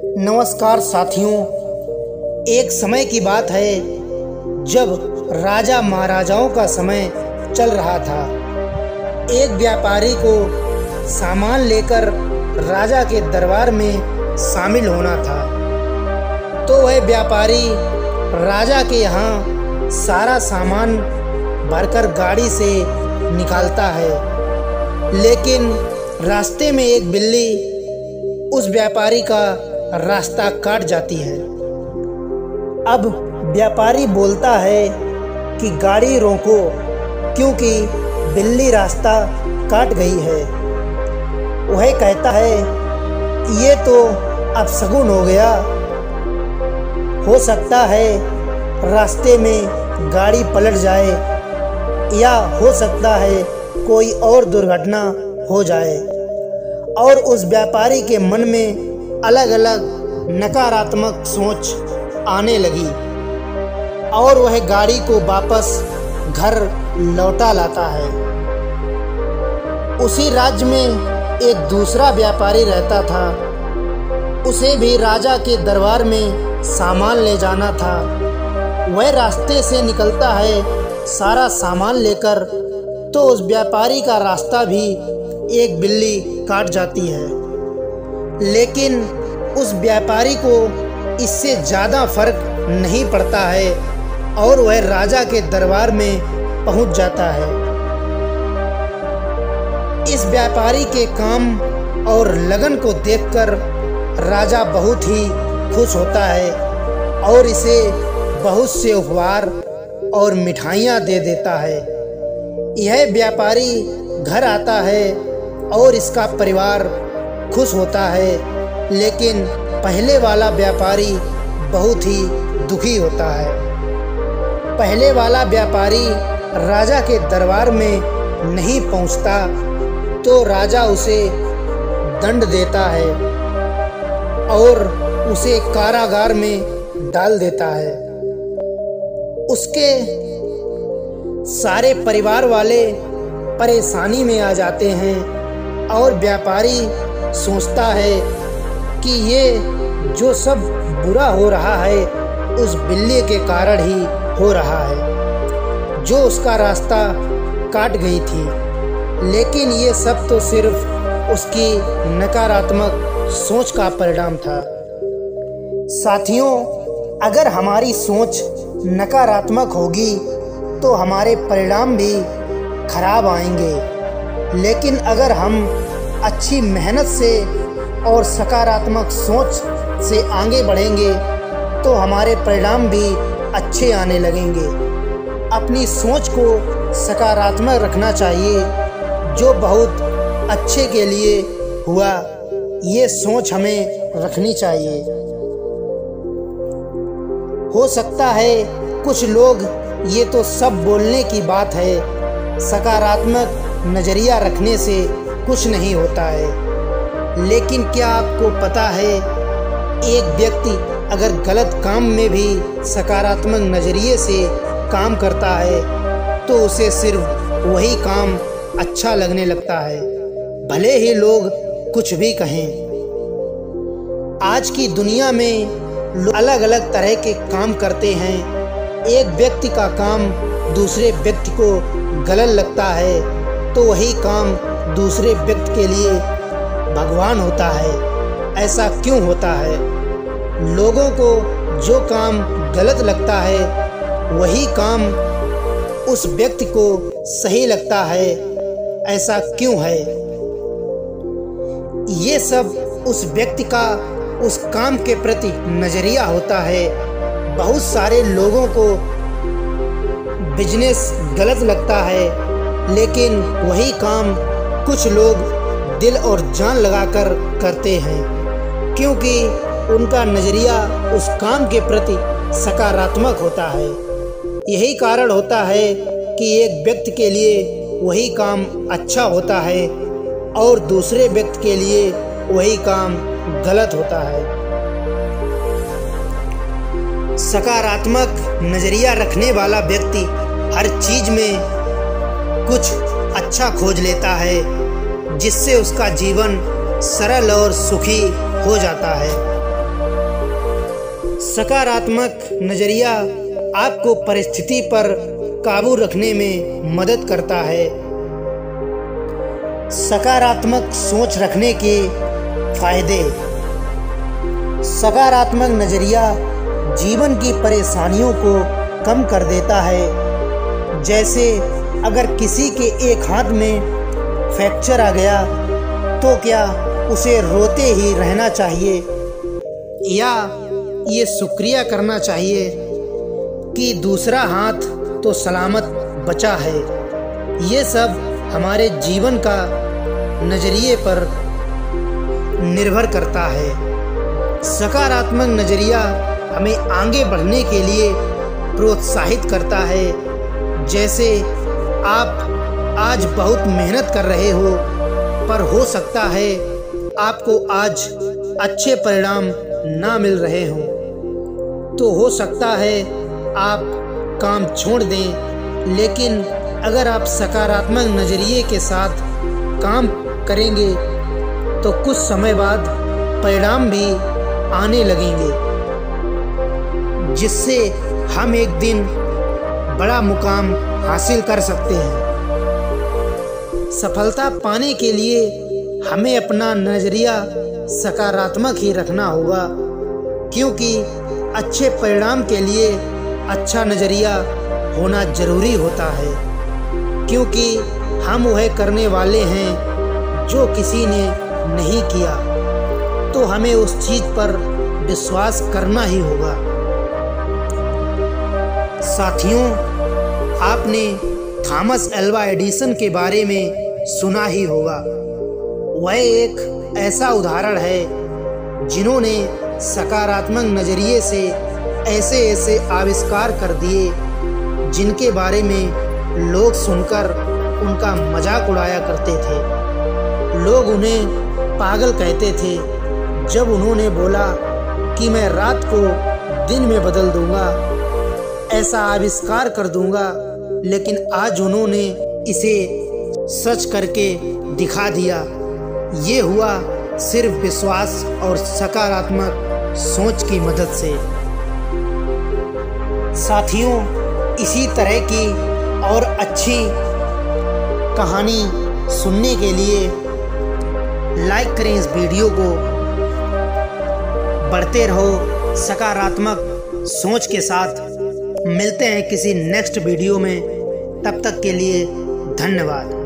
नमस्कार साथियों। एक समय की बात है जब राजा महाराजाओं का समय चल रहा था। एक व्यापारी को सामान लेकर राजा के दरबार में शामिल होना था, तो वह व्यापारी राजा के यहाँ सारा सामान भरकर गाड़ी से निकालता है। लेकिन रास्ते में एक बिल्ली उस व्यापारी का रास्ता काट जाती है। अब व्यापारी बोलता है कि गाड़ी रोको, क्योंकि बिल्ली रास्ता काट गई है। वह कहता है ये तो अपशगुन हो गया, हो सकता है रास्ते में गाड़ी पलट जाए या हो सकता है कोई और दुर्घटना हो जाए। और उस व्यापारी के मन में अलग अलग नकारात्मक सोच आने लगी और वह गाड़ी को वापस घर लौटा लाता है। उसी राज्य में एक दूसरा व्यापारी रहता था। उसे भी राजा के दरबार में सामान ले जाना था। वह रास्ते से निकलता है सारा सामान लेकर, तो उस व्यापारी का रास्ता भी एक बिल्ली काट जाती है। लेकिन उस व्यापारी को इससे ज़्यादा फर्क नहीं पड़ता है और वह राजा के दरबार में पहुंच जाता है। इस व्यापारी के काम और लगन को देखकर राजा बहुत ही खुश होता है और इसे बहुत से उपहार और मिठाइयाँ दे देता है। यह व्यापारी घर आता है और इसका परिवार खुश होता है, लेकिन पहले वाला व्यापारी बहुत ही दुखी होता है। पहले वाला व्यापारी राजा के दरबार में नहीं पहुंचता, तो राजा उसे दंड देता है और उसे कारागार में डाल देता है। उसके सारे परिवार वाले परेशानी में आ जाते हैं और व्यापारी सोचता है कि ये जो सब बुरा हो रहा है उस बिल्ली के कारण ही हो रहा है, जो उसका रास्ता काट गई थी। लेकिन ये सब तो सिर्फ उसकी नकारात्मक सोच का परिणाम था। साथियों, अगर हमारी सोच नकारात्मक होगी तो हमारे परिणाम भी खराब आएंगे। लेकिन अगर हम अच्छी मेहनत से और सकारात्मक सोच से आगे बढ़ेंगे तो हमारे परिणाम भी अच्छे आने लगेंगे। अपनी सोच को सकारात्मक रखना चाहिए। जो बहुत अच्छे के लिए हुआ, ये सोच हमें रखनी चाहिए। हो सकता है कुछ लोग ये तो सब बोलने की बात है, सकारात्मक नज़रिया रखने से कुछ नहीं होता है। लेकिन क्या आपको पता है, एक व्यक्ति अगर गलत काम में भी सकारात्मक नज़रिए से काम करता है तो उसे सिर्फ वही काम अच्छा लगने लगता है, भले ही लोग कुछ भी कहें। आज की दुनिया में लोग अलग अलग तरह के काम करते हैं। एक व्यक्ति का काम दूसरे व्यक्ति को गलत लगता है, तो वही काम दूसरे व्यक्ति के लिए भगवान होता है। ऐसा क्यों होता है? लोगों को जो काम गलत लगता है वही काम उस व्यक्ति को सही लगता है। ऐसा क्यों है? ये सब उस व्यक्ति का उस काम के प्रति नज़रिया होता है। बहुत सारे लोगों को बिजनेस गलत लगता है, लेकिन वही काम कुछ लोग दिल और जान लगाकर करते हैं, क्योंकि उनका नज़रिया उस काम के प्रति सकारात्मक होता है। यही कारण होता है कि एक व्यक्ति के लिए वही काम अच्छा होता है और दूसरे व्यक्ति के लिए वही काम गलत होता है। सकारात्मक नज़रिया रखने वाला व्यक्ति हर चीज़ में कुछ अच्छा खोज लेता है, जिससे उसका जीवन सरल और सुखी हो जाता है। सकारात्मक नज़रिया आपको परिस्थिति पर काबू रखने में मदद करता है। सकारात्मक सोच रखने के फायदे। सकारात्मक नज़रिया जीवन की परेशानियों को कम कर देता है। जैसे अगर किसी के एक हाथ में फ्रैक्चर आ गया तो क्या उसे रोते ही रहना चाहिए या ये शुक्रिया करना चाहिए कि दूसरा हाथ तो सलामत बचा है। ये सब हमारे जीवन का नज़रिए पर निर्भर करता है। सकारात्मक नज़रिया हमें आगे बढ़ने के लिए प्रोत्साहित करता है। जैसे आप आज बहुत मेहनत कर रहे हो, पर हो सकता है आपको आज अच्छे परिणाम ना मिल रहे हों, तो हो सकता है आप काम छोड़ दें। लेकिन अगर आप सकारात्मक नज़रिए के साथ काम करेंगे तो कुछ समय बाद परिणाम भी आने लगेंगे, जिससे हम एक दिन बड़ा मुकाम हासिल कर सकते हैं। सफलता पाने के लिए हमें अपना नज़रिया सकारात्मक ही रखना होगा, क्योंकि अच्छे परिणाम के लिए अच्छा नज़रिया होना ज़रूरी होता है। क्योंकि हम वह करने वाले हैं जो किसी ने नहीं किया, तो हमें उस चीज़ पर विश्वास करना ही होगा। साथियों, आपने थॉमस अल्वा एडिसन के बारे में सुना ही होगा। वह एक ऐसा उदाहरण है जिन्होंने सकारात्मक नज़रिए से ऐसे ऐसे आविष्कार कर दिए जिनके बारे में लोग सुनकर उनका मजाक उड़ाया करते थे। लोग उन्हें पागल कहते थे जब उन्होंने बोला कि मैं रात को दिन में बदल दूंगा, ऐसा आविष्कार कर दूंगा। लेकिन आज उन्होंने इसे सच करके दिखा दिया। ये हुआ सिर्फ विश्वास और सकारात्मक सोच की मदद से। साथियों, इसी तरह की और अच्छी कहानी सुनने के लिए लाइक करें इस वीडियो को। बढ़ते रहो सकारात्मक सोच के साथ। मिलते हैं किसी नेक्स्ट वीडियो में। तब तक के लिए धन्यवाद।